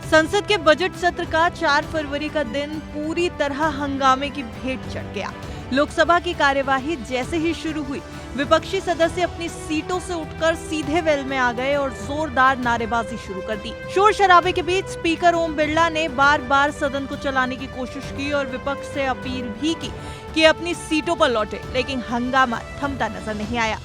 संसद के बजट सत्र का 4 फरवरी का दिन पूरी तरह हंगामे की भेंट चढ़ गया। लोकसभा की कार्यवाही जैसे ही शुरू हुई, विपक्षी सदस्य अपनी सीटों से उठकर सीधे वेल में आ गए और जोरदार नारेबाजी शुरू कर दी। शोर शराबे के बीच स्पीकर ओम बिरला ने बार बार सदन को चलाने की कोशिश की और विपक्ष से अपील भी की कि अपनी सीटों पर लौटे, लेकिन हंगामा थमता नजर नहीं आया।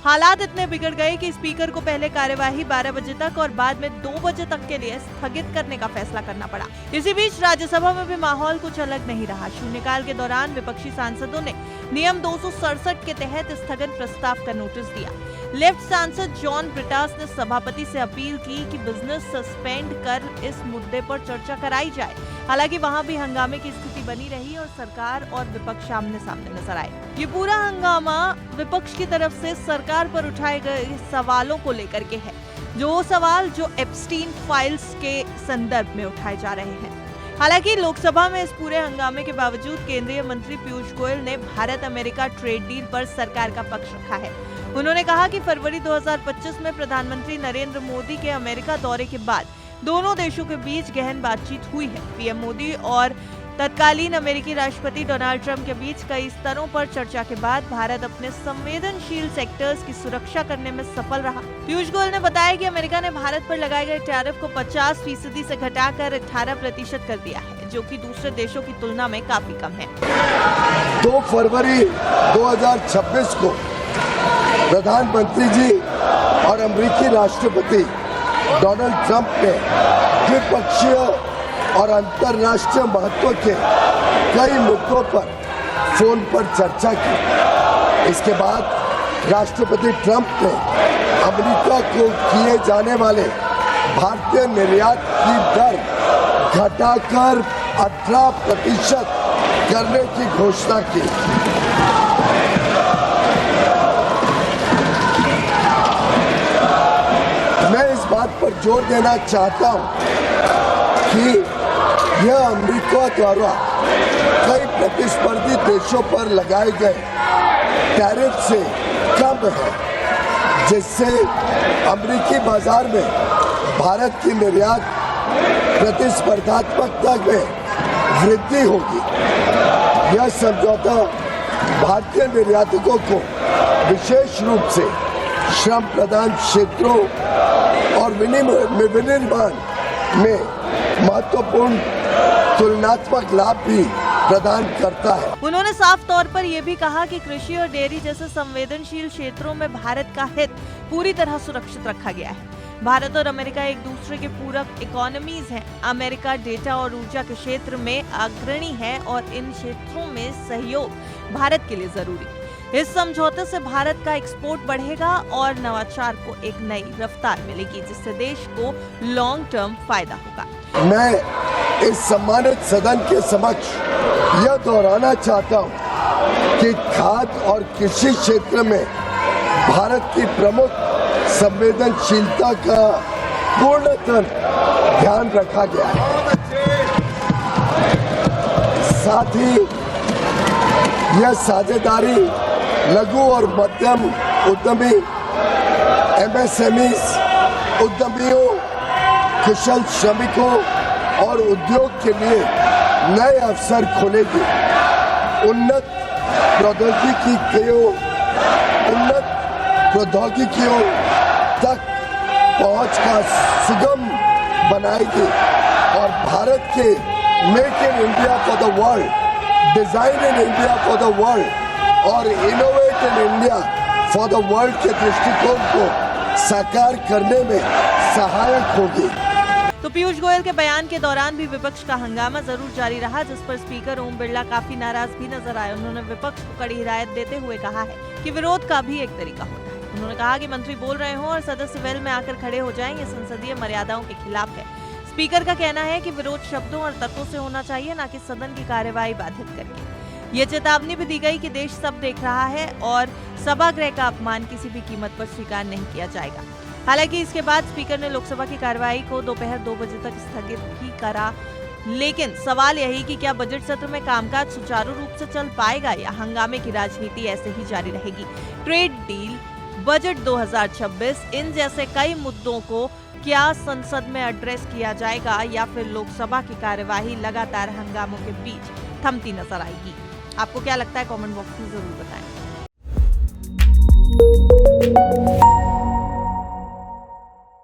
हालात इतने बिगड़ गए कि स्पीकर को पहले कार्यवाही 12 बजे तक और बाद में 2 बजे तक के लिए स्थगित करने का फैसला करना पड़ा। इसी बीच राज्यसभा में भी माहौल कुछ अलग नहीं रहा। शून्यकाल के दौरान विपक्षी सांसदों ने नियम 267 के तहत स्थगन प्रस्ताव का नोटिस दिया। लेफ्ट सांसद जॉन ब्रिटास ने सभापति से अपील की कि बिजनेस सस्पेंड कर इस मुद्दे पर चर्चा कराई जाए। हालांकि वहां भी हंगामे की स्थिति बनी रही और सरकार और विपक्ष आमने सामने नजर आए। ये पूरा हंगामा विपक्ष की तरफ से सरकार पर उठाए गए सवालों को लेकर के है, जो एप्स्टीन फाइल्स के संदर्भ में उठाए जा रहे हैं। हालांकि लोकसभा में इस पूरे हंगामे के बावजूद केंद्रीय मंत्री पीयूष गोयल ने भारत अमेरिका ट्रेड डील पर सरकार का पक्ष रखा है। उन्होंने कहा कि फरवरी 2025 में प्रधानमंत्री नरेंद्र मोदी के अमेरिका दौरे के बाद दोनों देशों के बीच गहन बातचीत हुई है। पीएम मोदी और तत्कालीन अमेरिकी राष्ट्रपति डोनाल्ड ट्रंप के बीच कई स्तरों पर चर्चा के बाद भारत अपने संवेदनशील सेक्टर्स की सुरक्षा करने में सफल रहा। पीयूष गोयल ने बताया कि अमेरिका ने भारत पर लगाए गए टैरिफ को 50% से घटाकर 18% कर दिया है, जो कि दूसरे देशों की तुलना में काफी कम है। 2 फरवरी 2026 को प्रधानमंत्री जी और अमेरिकी राष्ट्रपति डोनाल्ड ट्रंप ने द्विपक्षीय और अंतर्राष्ट्रीय महत्व के कई मुद्दों पर फोन पर चर्चा की। इसके बाद राष्ट्रपति ट्रंप ने अमेरिका को किए जाने वाले भारतीय निर्यात की दर घटाकर 18% करने की घोषणा की। मैं इस बात पर जोर देना चाहता हूं कि यह अमेरिका द्वारा कई प्रतिस्पर्धी देशों पर लगाए गए टैरिफ से कम है, जिससे अमेरिकी बाजार में भारत की निर्यात प्रतिस्पर्धात्मकता में वृद्धि होगी। यह समझौता भारतीय निर्यातकों को विशेष रूप से श्रम प्रधान क्षेत्रों और विनिर्माण में महत्वपूर्ण तुलनात्मक लाभ भी प्रदान करता है। उन्होंने साफ तौर पर यह भी कहा कि कृषि और डेयरी जैसे संवेदनशील क्षेत्रों में भारत का हित पूरी तरह सुरक्षित रखा गया है। भारत और अमेरिका एक दूसरे के पूरक इकोनॉमीज हैं। अमेरिका डेटा और ऊर्जा के क्षेत्र में अग्रणी है और इन क्षेत्रों में सहयोग भारत के लिए जरूरी है। इस समझौते से भारत का एक्सपोर्ट बढ़ेगा और नवाचार को एक नई रफ्तार मिलेगी, जिससे देश को लॉन्ग टर्म फायदा होगा। मैं इस सम्मानित सदन के समक्ष यह दोहराना चाहता हूं कि खाद्य और कृषि क्षेत्र में भारत की प्रमुख संवेदनशीलता का पूर्णतः ध्यान रखा गया है। साथ ही यह साझेदारी लघु और मध्यम उद्यमी, MSMEs, उद्यमियों, कुशल श्रमिकों और उद्योग के लिए नए अवसर खोलेगी। उन्नत प्रौद्योगिकियों तक पहुंच का सुगम बनाएगी और भारत के make in India for the world, design in India for the world और innovate in India for the world के दृष्टिकोण को साकार करने में सहायक होगी। तो पीयूष गोयल के बयान के दौरान भी विपक्ष का हंगामा जरूर जारी रहा, जिस पर स्पीकर ओम बिरला काफी नाराज भी नजर आए। उन्होंने विपक्ष को कड़ी हिदायत देते हुए कहा है कि विरोध का भी एक तरीका होता है। उन्होंने कहा कि मंत्री बोल रहे हों और सदस्य वेल में आकर खड़े हो जाएं, ये संसदीय मर्यादाओं के खिलाफ है। स्पीकर का कहना है कि विरोध शब्दों और तर्कों से होना चाहिए, न कि सदन की कार्यवाही बाधित करके। ये चेतावनी भी दी गई कि देश सब देख रहा है और सभागृह का अपमान किसी भी कीमत पर स्वीकार नहीं किया जाएगा। हालांकि इसके बाद स्पीकर ने लोकसभा की कार्यवाही को दोपहर 2 बजे तक स्थगित भी करा, लेकिन सवाल यही कि क्या बजट सत्र में कामकाज सुचारू रूप से चल पाएगा या हंगामे की राजनीति ऐसे ही जारी रहेगी। ट्रेड डील बजट 2026 इन जैसे कई मुद्दों को क्या संसद में एड्रेस किया जाएगा या फिर लोकसभा की कार्यवाही लगातार हंगामों के बीच थमती नजर आएगी। आपको क्या लगता है, कमेंट बॉक्स में जरूर बताएं।